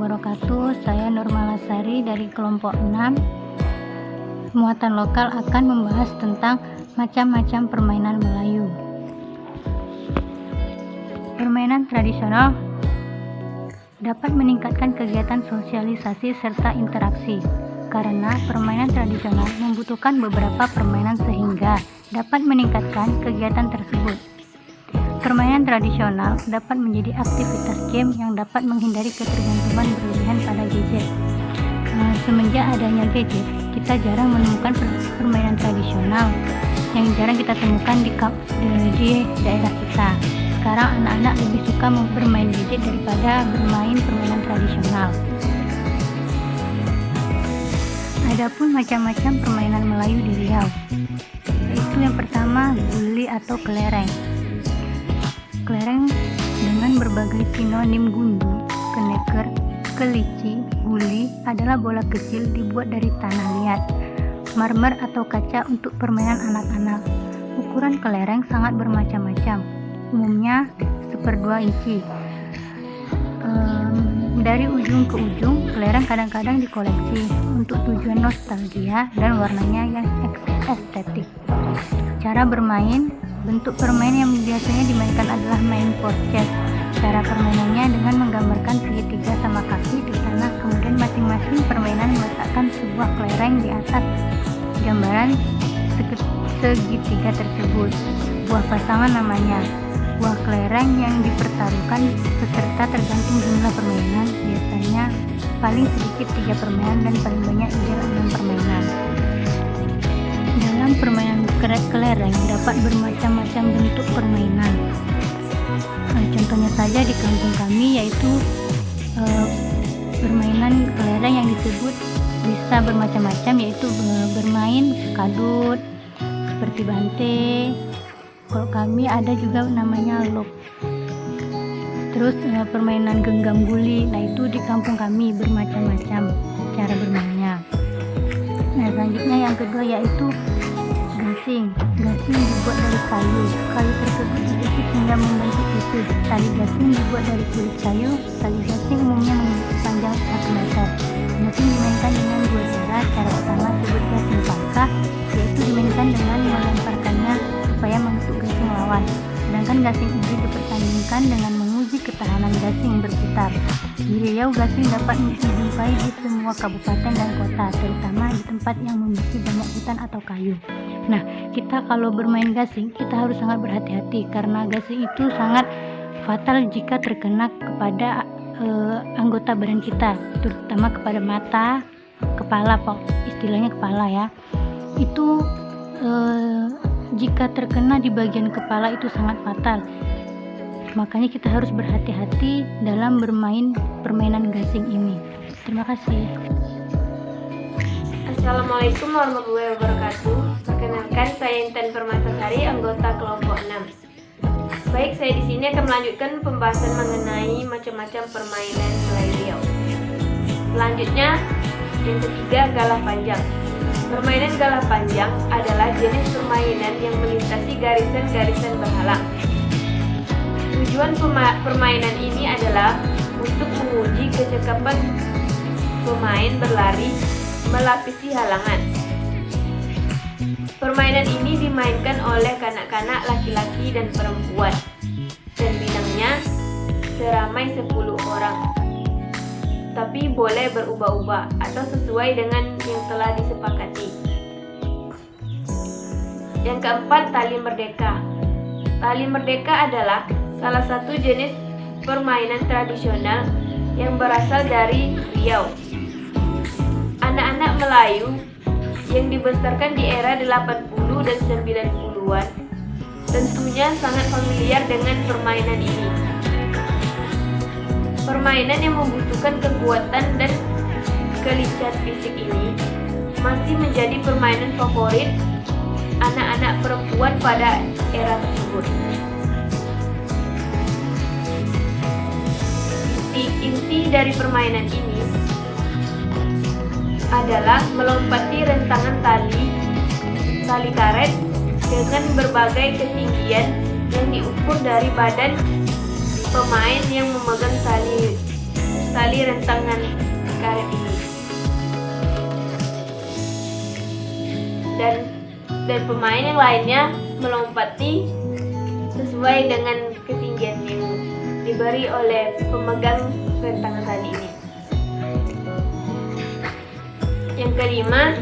wabarakatuh. Saya Nurmalasari dari kelompok 6. Muatan lokal akan membahas tentang macam-macam permainan Melayu. Permainan tradisional dapat meningkatkan kegiatan sosialisasi serta interaksi, karena permainan tradisional membutuhkan beberapa permainan sehingga dapat meningkatkan kegiatan tersebut. Permainan tradisional dapat menjadi aktivitas game yang dapat menghindari ketergantungan berlebihan pada gadget. Semenjak adanya gadget, kita jarang menemukan permainan tradisional yang jarang kita temukan di daerah kita. Sekarang anak-anak lebih suka bermain gadget daripada bermain permainan tradisional. Adapun macam-macam permainan Melayu di Riau, yaitu yang pertama guli atau kelereng. Kelereng dengan berbagai sinonim gundu, keneker, kelici, guli adalah bola kecil dibuat dari tanah liat, marmer atau kaca untuk permainan anak-anak. Ukuran kelereng sangat bermacam-macam, umumnya 1/2 inci. Dari ujung ke ujung, kelereng kadang-kadang dikoleksi untuk tujuan nostalgia dan warnanya yang estetik. Cara bermain, bentuk permainan yang biasanya dimainkan adalah main porces. Cara permainannya dengan menggambarkan segitiga sama kaki di tanah, kemudian masing-masing permainan meletakkan sebuah kelereng di atas gambaran segitiga tersebut. Buah pasangan namanya. Buah kelereng yang dipertaruhkan peserta tergantung jumlah permainan, biasanya paling sedikit 3 permainan dan paling banyak ideal 6 permainan. Dalam permainan kelereng dapat bermacam-macam bentuk permainan. Contohnya saja di kampung kami, yaitu permainan kelereng yang disebut bisa bermacam-macam, yaitu bermain kadut seperti bante. Kalau kami ada juga namanya lok. Terus permainan genggam guli, nah itu di kampung kami bermacam-macam cara bermainnya. Nah, selanjutnya yang kedua yaitu gasing. Gasing dibuat dari kayu. Kayu tersebut dijepit hingga membentuk usus. Tali gasing dibuat dari kulit kayu. Tali gasing umumnya memiliki panjang 1 meter. Gasing dimainkan dengan 2 cara. Cara pertama disebut gasing pangkah, yaitu dimainkan dengan melemparkannya supaya menusuk gasing lawan. Sedangkan gasing ini dipertandingkan dengan menguji ketahanan gasing berputar. Di Riau, gasing dapat dijumpai di semua kabupaten dan kota, terutama di tempat yang memiliki banyak hutan atau kayu. Nah, kita kalau bermain gasing, kita harus sangat berhati-hati karena gasing itu sangat fatal jika terkena kepada anggota badan kita, terutama kepada mata, kepala, istilahnya kepala ya. Itu jika terkena di bagian kepala itu sangat fatal. Makanya kita harus berhati-hati dalam bermain permainan gasing ini. Terima kasih. Assalamualaikum warahmatullahi wabarakatuh. Perkenalkan, saya Intan Permatasari, anggota kelompok 6. Baik, saya di sini akan melanjutkan pembahasan mengenai macam-macam permainan Melayu Riau. Selanjutnya, yang ketiga, galah panjang. Permainan galah panjang adalah jenis permainan yang melintasi garisan-garisan berhalang. Tujuan permainan ini adalah untuk menguji kecekapan pemain berlari melapisi halangan. Permainan ini dimainkan oleh kanak-kanak laki-laki dan perempuan, dan bintangnya seramai 10 orang. Tapi boleh berubah-ubah atau sesuai dengan yang telah disepakati. Yang keempat, tali merdeka. Tali merdeka adalah salah satu jenis permainan tradisional yang berasal dari Riau. Anak-anak Melayu yang dibesarkan di era 80 dan 90-an tentunya sangat familiar dengan permainan ini. Permainan yang membutuhkan kekuatan dan kelicikan fisik ini masih menjadi permainan favorit anak-anak perempuan pada era tersebut. Inti dari permainan ini adalah melompati rentangan tali karet dengan berbagai ketinggian yang diukur dari badan pemain yang memegang tali tali rentangan karet ini. Dan pemain yang lainnya melompati sesuai dengan ketinggian yang diberi oleh pemegang rentangan tali ini. Yang kelima,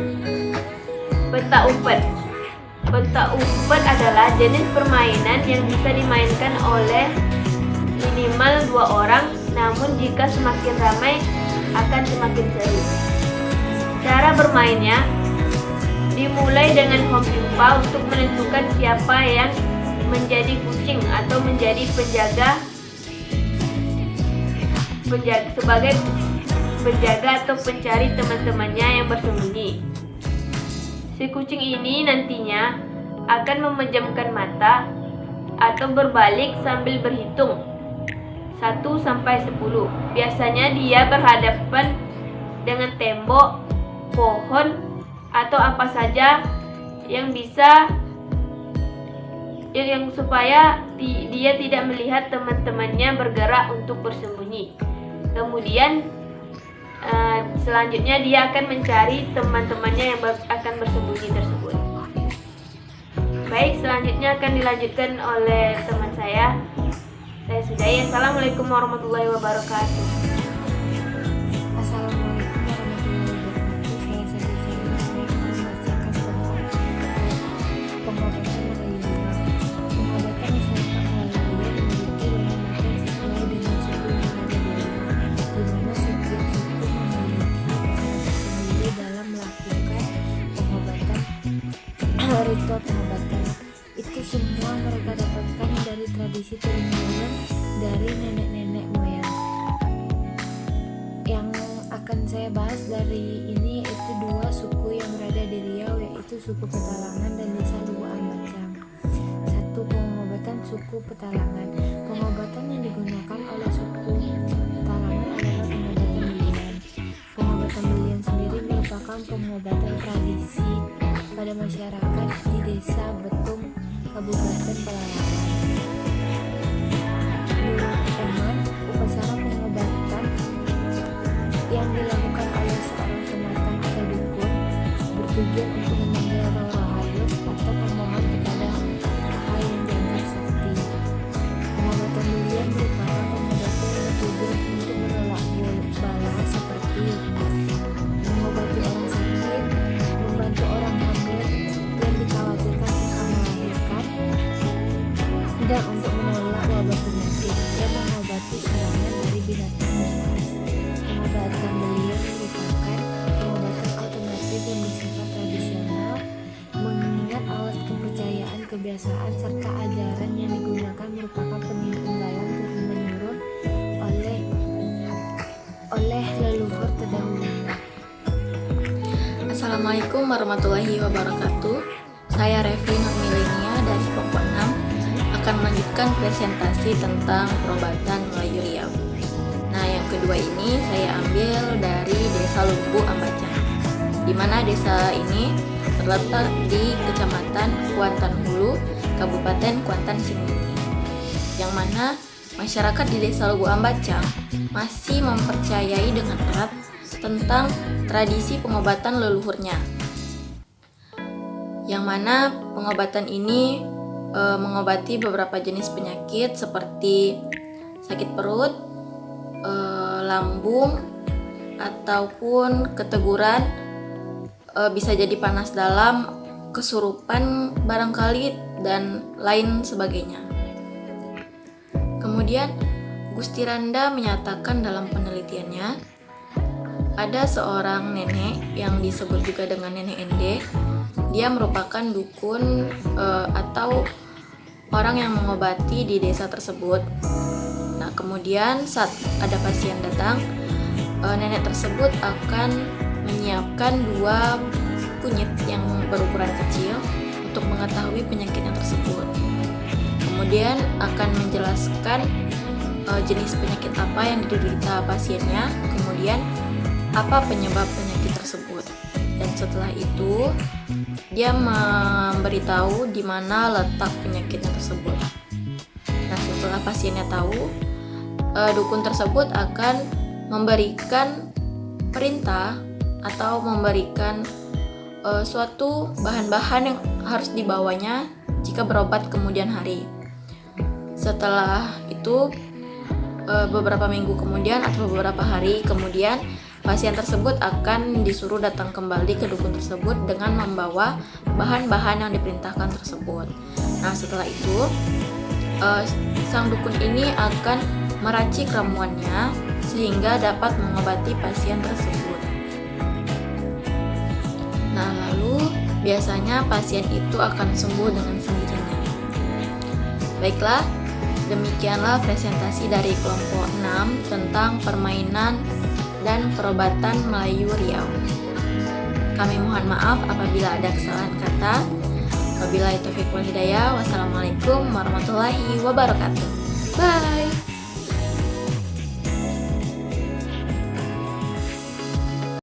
petak umpet. Petak umpet adalah jenis permainan yang bisa dimainkan oleh minimal 2 orang, namun jika semakin ramai akan semakin seru. Cara bermainnya dimulai dengan mempimpah untuk menentukan siapa yang menjadi kucing atau menjadi sebagai penjaga atau pencari teman-temannya yang bersembunyi. Si kucing ini nantinya akan memejamkan mata atau berbalik sambil berhitung 1 sampai 10. Biasanya dia berhadapan dengan tembok, pohon, atau apa saja yang bisa supaya dia tidak melihat teman-temannya bergerak untuk bersembunyi. Kemudian selanjutnya dia akan mencari teman-temannya yang akan bersembunyi tersebut. Baik, selanjutnya akan dilanjutkan oleh teman saya. Saya sudahi. Assalamualaikum warahmatullahi wabarakatuh. Assalamualaikum warahmatullahi wabarakatuh. Saya Sari pengobatan malaria. Pengobatan masyarakat malaria memiliki banyak macam sesuai dengan suku yang ada di daerah, di mana setiap suku memiliki cara tersendiri dalam melakukan pengobatan. Ritual pengobatan itu semua mereka dapatkan dari tradisi turun-temurun dari nenek-nenek moyang. Yang akan saya bahas dari ini yaitu 2 suku yang berada di Riau, yaitu suku Petalangan dan Desa Lubu Ambacang. 1. Pengobatan suku Petalangan. Pengobatan yang digunakan oleh suku Petalangan adalah pengobatan belian. Pengobatan belian sendiri merupakan pengobatan tradisi pada masyarakat di Desa Betung, Kabupaten Pelabuhan. Menurut teman, upacara pengobatan yang dilakukan oleh seorang kematan atau dukun bertujuan untuk memanggil roh halus atau memohon kepada hal yang dianggap sakti. Pengobatan belian merupakan pengobatan yang bertujuan untuk menolak bala seperti mengobati orang sakit, membantu orang hamil yang dikhawatirkan susah melahirkan, dan untuk menolak wabah penyakit dan mengobati serangan dari binatang buas. Pengobatan belian merupakan pengobatan alternatif yang bersifat tradisional, mengingat alat kepercayaan, kebiasaan, serta ajaran yang digunakan merupakan peninggalan turun-menurun oleh leluhur terdahulunya. Assalamualaikum warahmatullahi wabarakatuh. Saya Revi Nurmilenia dari kelompok 6 akan melanjutkan presentasi tentang perobatan Melayu Riau. Nah, yang kedua ini saya ambil dari Desa Lubu Ambacang, di mana desa ini terletak di Kecamatan Kuantan Hulu, Kabupaten Kuantan Sengingi, yang mana masyarakat di Desa Lubu Ambacang masih mempercayai dengan erat tentang tradisi pengobatan leluhurnya, yang mana pengobatan ini mengobati beberapa jenis penyakit seperti sakit perut, lambung, ataupun keteguran, bisa jadi panas dalam, kesurupan barangkali, dan lain sebagainya. Kemudian Gusti Randa menyatakan dalam penelitiannya, ada seorang nenek yang disebut juga dengan Nenek Ende. Dia merupakan dukun atau orang yang mengobati di desa tersebut. Nah, kemudian saat ada pasien datang, nenek tersebut akan menyiapkan 2 kunyit yang berukuran kecil untuk mengetahui penyakitnya tersebut. Kemudian akan menjelaskan jenis penyakit apa yang diderita pasiennya, kemudian apa penyebab penyakit tersebut. Dan setelah itu dia memberitahu di mana letak penyakitnya tersebut. Nah, setelah pasiennya tahu, dukun tersebut akan memberikan perintah atau memberikan suatu bahan-bahan yang harus dibawanya jika berobat kemudian hari. Setelah itu beberapa minggu kemudian atau beberapa hari kemudian pasien tersebut akan disuruh datang kembali ke dukun tersebut dengan membawa bahan-bahan yang diperintahkan tersebut. Nah, setelah itu sang dukun ini akan meracik ramuannya sehingga dapat mengobati pasien tersebut. Nah, lalu biasanya pasien itu akan sembuh dengan sendirinya. Baiklah, demikianlah presentasi dari kelompok 6 tentang permainan dan perobatan Melayu Riau. Kami mohon maaf apabila ada kesalahan kata. Wabillahi taufiq wal hidayah. Wassalamualaikum warahmatullahi wabarakatuh. Bye.